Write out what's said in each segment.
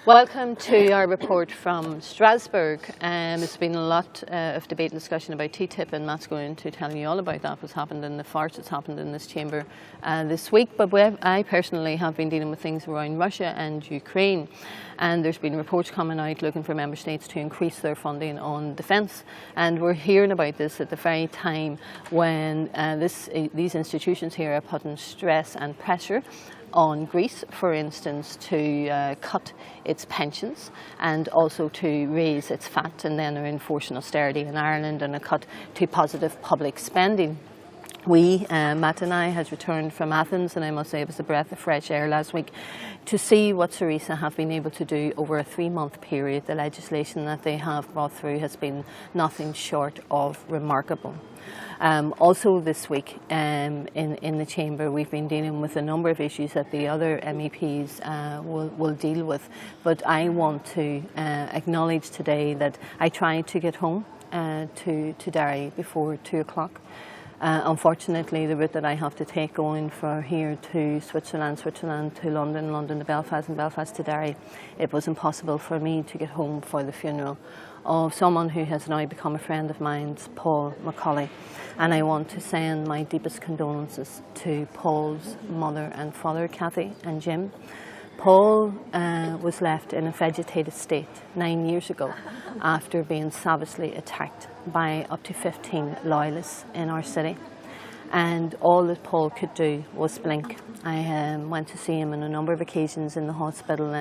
Welcome to our report from Strasbourg. There's been a lot of debate and discussion about TTIP, and Matt's going to tell you all about that, what's happened in the farce that's happened in this chamber this week. But I personally have been dealing with things around Russia and Ukraine, and there's been reports coming out looking for member states to increase their funding on defence. And we're hearing about this at the very time when these institutions here are putting stress and pressure on Greece, for instance, to cut its pensions and also to raise its VAT, and then are enforcing austerity in Ireland and a cut to positive public spending. Matt and I, has returned from Athens, and I must say it was a breath of fresh air last week to see what Syriza have been able to do over a 3-month period. The legislation that they have brought through has been nothing short of remarkable. Also this week in the Chamber, we've been dealing with a number of issues that the other MEPs will deal with, but I want to acknowledge today that I tried to get home to Derry before 2 o'clock. Unfortunately, the route that I have to take going from here to Switzerland to London, London to Belfast, and Belfast to Derry, it was impossible for me to get home for the funeral of someone who has now become a friend of mine, Paul Macaulay. And I want to send my deepest condolences to Paul's mother and father, Kathy and Jim. Paul was left in a vegetated state 9 years ago after being savagely attacked by up to 15 loyalists in our city. And all that Paul could do was blink. I went to see him on a number of occasions in the hospital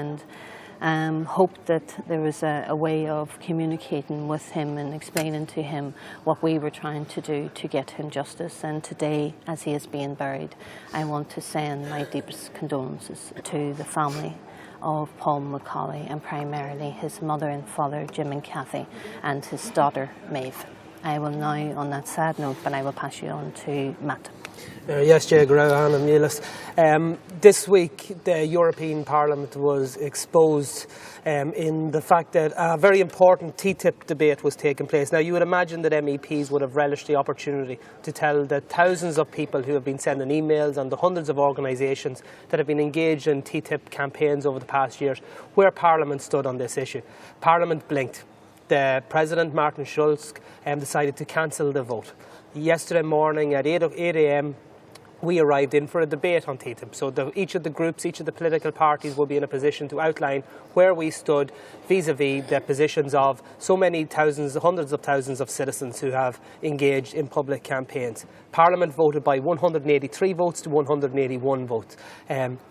and hoped that there was a way of communicating with him and explaining to him what we were trying to do to get him justice. And today, as he is being buried, I want to send my deepest condolences to the family of Paul Macaulay, and primarily his mother and father, Jim and Kathy, and his daughter, Maeve. I will now, on that sad note, but I will pass you on to Matt. Yes, Jay Grauhan and Neelis. This week, the European Parliament was exposed in the fact that a very important TTIP debate was taking place. Now, you would imagine that MEPs would have relished the opportunity to tell the thousands of people who have been sending emails and the hundreds of organisations that have been engaged in TTIP campaigns over the past years where Parliament stood on this issue. Parliament blinked. The President, Martin Schulz, decided to cancel the vote. Yesterday morning at 8 a.m, we arrived in for a debate on TTIP. So each of the groups, each of the political parties will be in a position to outline where we stood vis-à-vis the positions of so many thousands, hundreds of thousands of citizens who have engaged in public campaigns. Parliament voted by 183 votes to 181 votes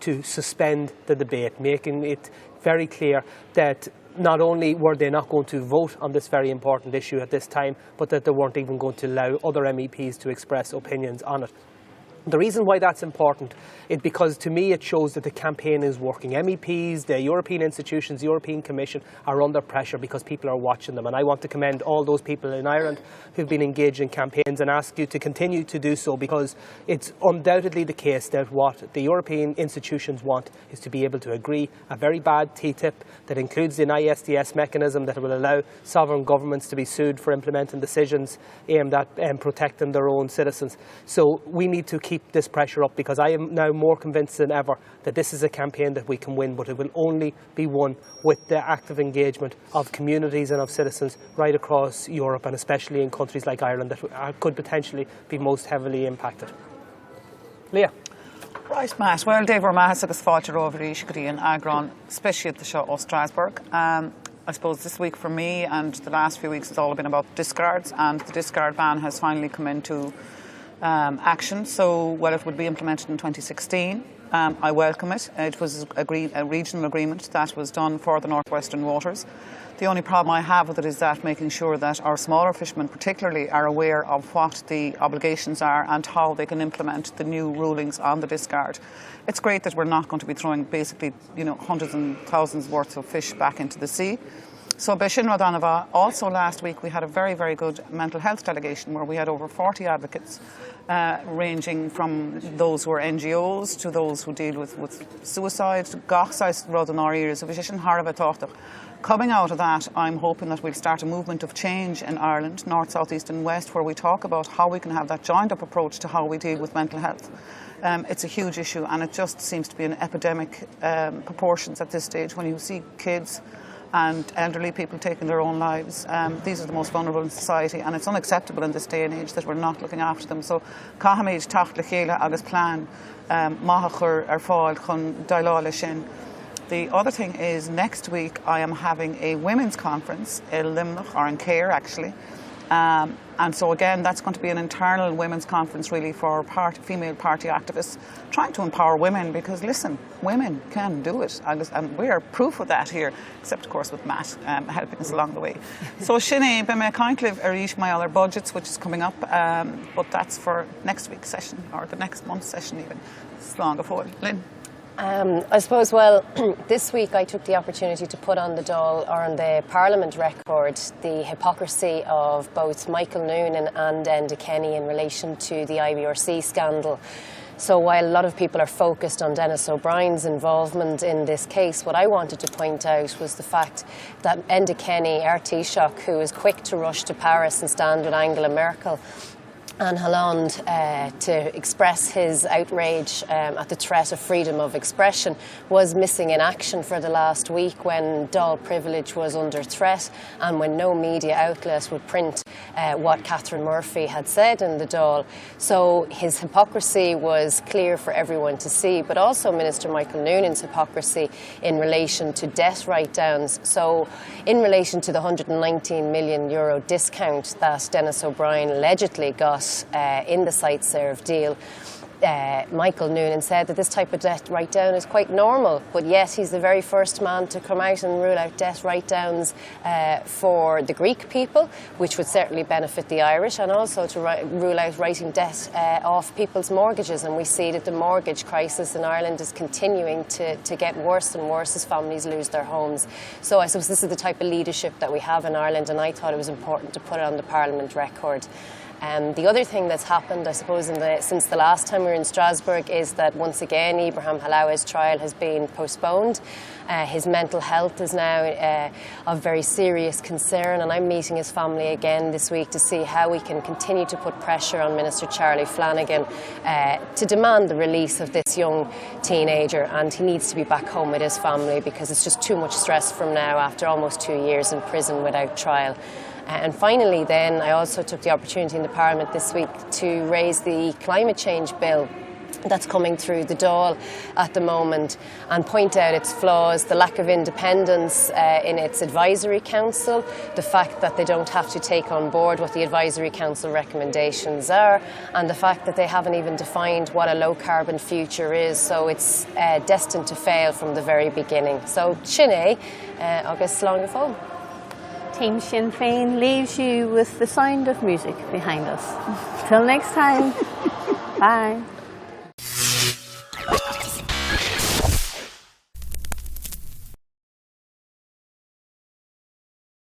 to suspend the debate, making it very clear that not only were they not going to vote on this very important issue at this time, but that they weren't even going to allow other MEPs to express opinions on it. The reason why that's important is because, to me, it shows that the campaign is working. MEPs, the European institutions, the European Commission are under pressure because people are watching them. And I want to commend all those people in Ireland who've been engaged in campaigns and ask you to continue to do so, because it's undoubtedly the case that what the European institutions want is to be able to agree a very bad TTIP that includes an ISDS mechanism that will allow sovereign governments to be sued for implementing decisions aimed at protecting their own citizens. So we need to keep this pressure up, because I am now more convinced than ever that this is a campaign that we can win, but it will only be won with the active engagement of communities and of citizens right across Europe, and especially in countries like Ireland that could potentially be most heavily impacted. Leah. Right, Matt. Well, Dave, we're Matt agus fáilte over Ishkari and Agron, especially at the show of Strasbourg. I suppose this week for me and the last few weeks has all been about discards, and the discard ban has finally come into action. So, well, it would be implemented in 2016. I welcome it. It was a regional agreement that was done for the northwestern waters. The only problem I have with it is that making sure that our smaller fishermen particularly are aware of what the obligations are and how they can implement the new rulings on the discard. It's great that we're not going to be throwing basically, hundreds and thousands worth of fish back into the sea. So Beshin Radanova, also last week we had a very, very good mental health delegation where we had over 40 advocates, ranging from those who are NGOs to those who deal with suicide, gachsáis Radanori is a Beshin Harava Tochtach. coming out of that, I'm hoping that we'll start a movement of change in Ireland, north, south, east and west, where we talk about how we can have that joined up approach to how we deal with mental health. It's a huge issue, and it just seems to be in epidemic proportions at this stage when you see kids and elderly people taking their own lives. These are the most vulnerable in society, and it's unacceptable in this day and age that we're not looking after them. So, cahamid tacht le chéile agus plan, maithachar ar fáil chun dailá le sin. The other thing is, next week I am having a women's conference in Limnach, or in Cahir actually. And so again, that's going to be an internal women's conference really for female party activists, trying to empower women, because listen, women can do it, and we are proof of that here, except of course with Matt helping us along the way. So Sinead, be me caintliv arish my other budgets, which is coming up, but that's for next week's session, or the next month's session even. It's long ago. Lynn? I suppose, well, this week I took the opportunity to put on the Dáil, or on the Parliament record, the hypocrisy of both Michael Noonan and Enda Kenny in relation to the IBRC scandal. So while a lot of people are focused on Denis O'Brien's involvement in this case, what I wanted to point out was the fact that Enda Kenny, our Taoiseach, who was quick to rush to Paris and stand with Angela Merkel and Hollande to express his outrage at the threat of freedom of expression, was missing in action for the last week when Dáil privilege was under threat and when no media outlet would print what Catherine Murphy had said in the Dáil. So his hypocrisy was clear for everyone to see, but also Minister Michael Noonan's hypocrisy in relation to debt write-downs. So in relation to the €119 million discount that Denis O'Brien allegedly got in the SiteServe deal, Michael Noonan said that this type of debt write-down is quite normal, but yet he's the very first man to come out and rule out debt write-downs for the Greek people, which would certainly benefit the Irish, and also to rule out writing debt off people's mortgages. And we see that the mortgage crisis in Ireland is continuing to get worse and worse as families lose their homes. So I suppose this is the type of leadership that we have in Ireland, and I thought it was important to put it on the Parliament record. The other thing that's happened, I suppose, since the last time we were in Strasbourg is that once again Ibrahim Halawa's trial has been postponed. His mental health is now of very serious concern, and I'm meeting his family again this week to see how we can continue to put pressure on Minister Charlie Flanagan to demand the release of this young teenager, and he needs to be back home with his family because it's just too much stress from now after almost 2 years in prison without trial. And finally then, I also took the opportunity in the Parliament this week to raise the climate change bill that's coming through the Dáil at the moment and point out its flaws, the lack of independence in its advisory council, the fact that they don't have to take on board what the advisory council recommendations are, and the fact that they haven't even defined what a low carbon future is, so it's destined to fail from the very beginning. So Sinead, agus slán go fóill. Team Sinn Féin leaves you with the sound of music behind us. Till next time, bye.